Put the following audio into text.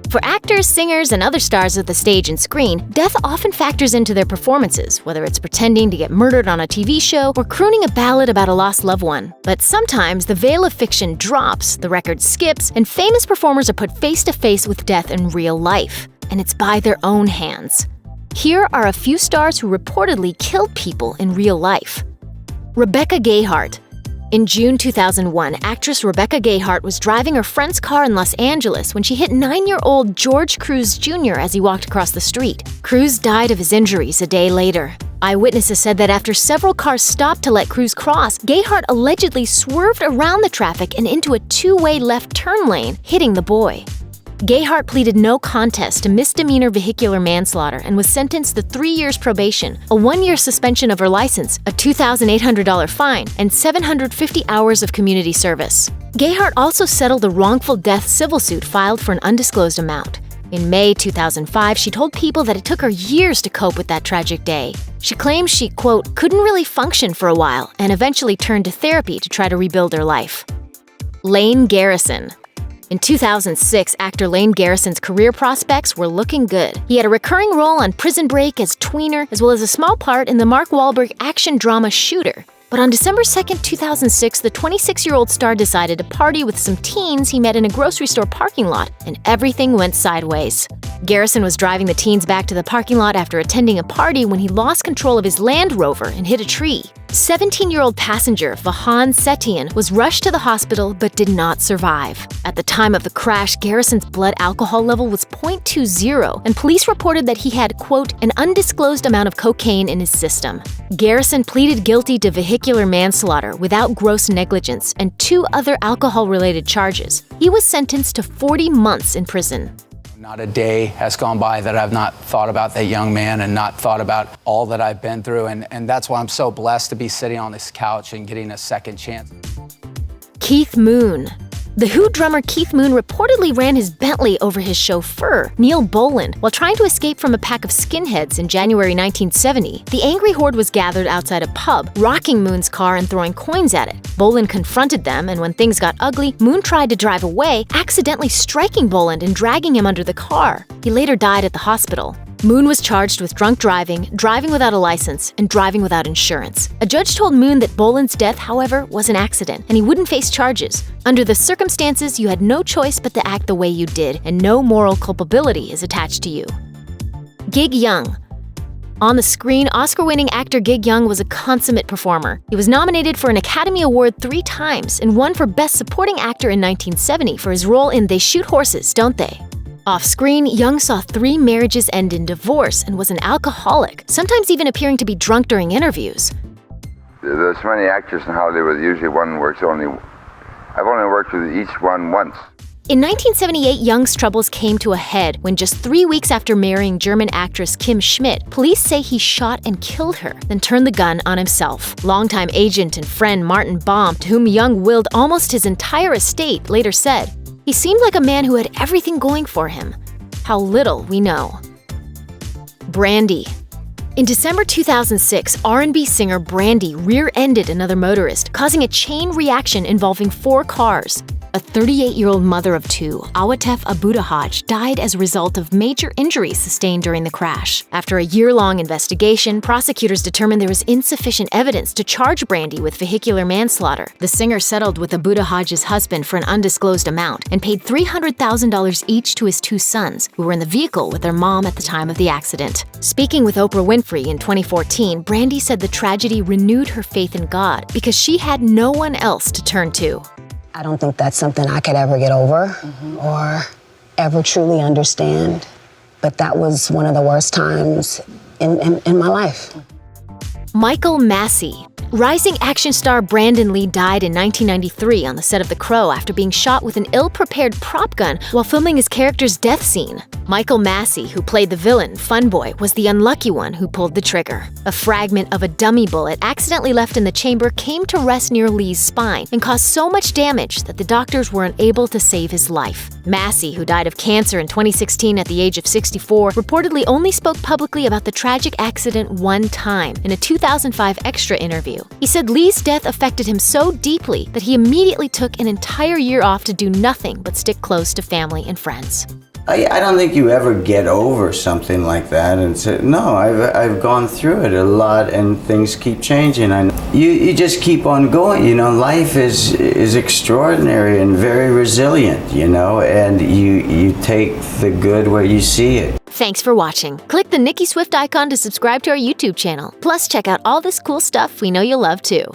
For actors, singers, and other stars of the stage and screen, death often factors into their performances, whether it's pretending to get murdered on a TV show or crooning a ballad about a lost loved one. But sometimes the veil of fiction drops, the record skips, and famous performers are put face to face with death in real life. And it's by their own hands. Here are a few stars who reportedly killed people in real life. Rebecca Gayheart. In June 2001, actress Rebecca Gayheart was driving her friend's car in Los Angeles when she hit 9-year-old George Cruz Jr. as he walked across the street. Cruz died of his injuries a day later. Eyewitnesses said that after several cars stopped to let Cruz cross, Gayheart allegedly swerved around the traffic and into a two-way left turn lane, hitting the boy. Gayheart pleaded no contest to misdemeanor vehicular manslaughter and was sentenced to 3 years probation, a 1-year suspension of her license, a $2,800 fine, and 750 hours of community service. Gayheart also settled a wrongful death civil suit filed for an undisclosed amount. In May 2005, she told People that it took her years to cope with that tragic day. She claims she, quote, couldn't really function for a while and eventually turned to therapy to try to rebuild her life. Lane Garrison. In 2006, actor Lane Garrison's career prospects were looking good. He had a recurring role on Prison Break as Tweener, as well as a small part in the Mark Wahlberg action drama Shooter. But on December 2, 2006, the 26-year-old star decided to party with some teens he met in a grocery store parking lot, and everything went sideways. Garrison was driving the teens back to the parking lot after attending a party when he lost control of his Land Rover and hit a tree. 17-year-old passenger Vahan Setian was rushed to the hospital but did not survive. At the time of the crash, Garrison's blood alcohol level was 0.20, and police reported that he had, quote, an undisclosed amount of cocaine in his system. Garrison pleaded guilty to vehicular manslaughter without gross negligence and 2 other alcohol-related charges. He was sentenced to 40 months in prison. Not a day has gone by that I've not thought about that young man and not thought about all that I've been through. And that's why I'm so blessed to be sitting on this couch and getting a second chance. Keith Moon. The Who drummer Keith Moon reportedly ran his Bentley over his chauffeur, Neil Boland, while trying to escape from a pack of skinheads in January 1970. The angry horde was gathered outside a pub, rocking Moon's car and throwing coins at it. Boland confronted them, and when things got ugly, Moon tried to drive away, accidentally striking Boland and dragging him under the car. He later died at the hospital. Moon was charged with drunk driving, driving without a license, and driving without insurance. A judge told Moon that Boland's death, however, was an accident, and he wouldn't face charges. Under the circumstances, you had no choice but to act the way you did, and no moral culpability is attached to you. Gig Young. On the screen, Oscar-winning actor Gig Young was a consummate performer. He was nominated for an Academy Award 3 times and won for Best Supporting Actor in 1970 for his role in They Shoot Horses, Don't They? Off-screen, Young saw 3 marriages end in divorce and was an alcoholic, sometimes even appearing to be drunk during interviews. There's so many actors in Hollywood, usually one works only. I've only worked with each one once. In 1978, Young's troubles came to a head when just 3 weeks after marrying German actress Kim Schmidt, police say he shot and killed her, then turned the gun on himself. Longtime agent and friend Martin Baum, to whom Young willed almost his entire estate, later said, "He seemed like a man who had everything going for him. How little we know." Brandy. In December 2006, R&B singer Brandy rear-ended another motorist, causing a chain reaction involving 4 cars. A 38-year-old mother of 2, Awatef Abudahaj, died as a result of major injuries sustained during the crash. After a year-long investigation, prosecutors determined there was insufficient evidence to charge Brandy with vehicular manslaughter. The singer settled with Abudahaj's husband for an undisclosed amount and paid $300,000 each to his 2 sons, who were in the vehicle with their mom at the time of the accident. Speaking with Oprah Winfrey in 2014, Brandy said the tragedy renewed her faith in God because she had no one else to turn to. I don't think that's something I could ever get over or ever truly understand. But that was one of the worst times in my life. Michael Massey. Rising action star Brandon Lee died in 1993 on the set of The Crow after being shot with an ill-prepared prop gun while filming his character's death scene. Michael Massey, who played the villain, Fun Boy, was the unlucky one who pulled the trigger. A fragment of a dummy bullet accidentally left in the chamber came to rest near Lee's spine and caused so much damage that the doctors were unable to save his life. Massey, who died of cancer in 2016 at the age of 64, reportedly only spoke publicly about the tragic accident one time in a 2005 Extra interview. He said Lee's death affected him so deeply that he immediately took an entire year off to do nothing but stick close to family and friends. I don't think you ever get over something like that and say, no, I've gone through it a lot and things keep changing. And you just keep on going, you know, life is extraordinary and very resilient, you know, and you take the good where you see it. Thanks for watching. Click the Nicki Swift icon to subscribe to our YouTube channel. Plus, check out all this cool stuff we know you'll love too.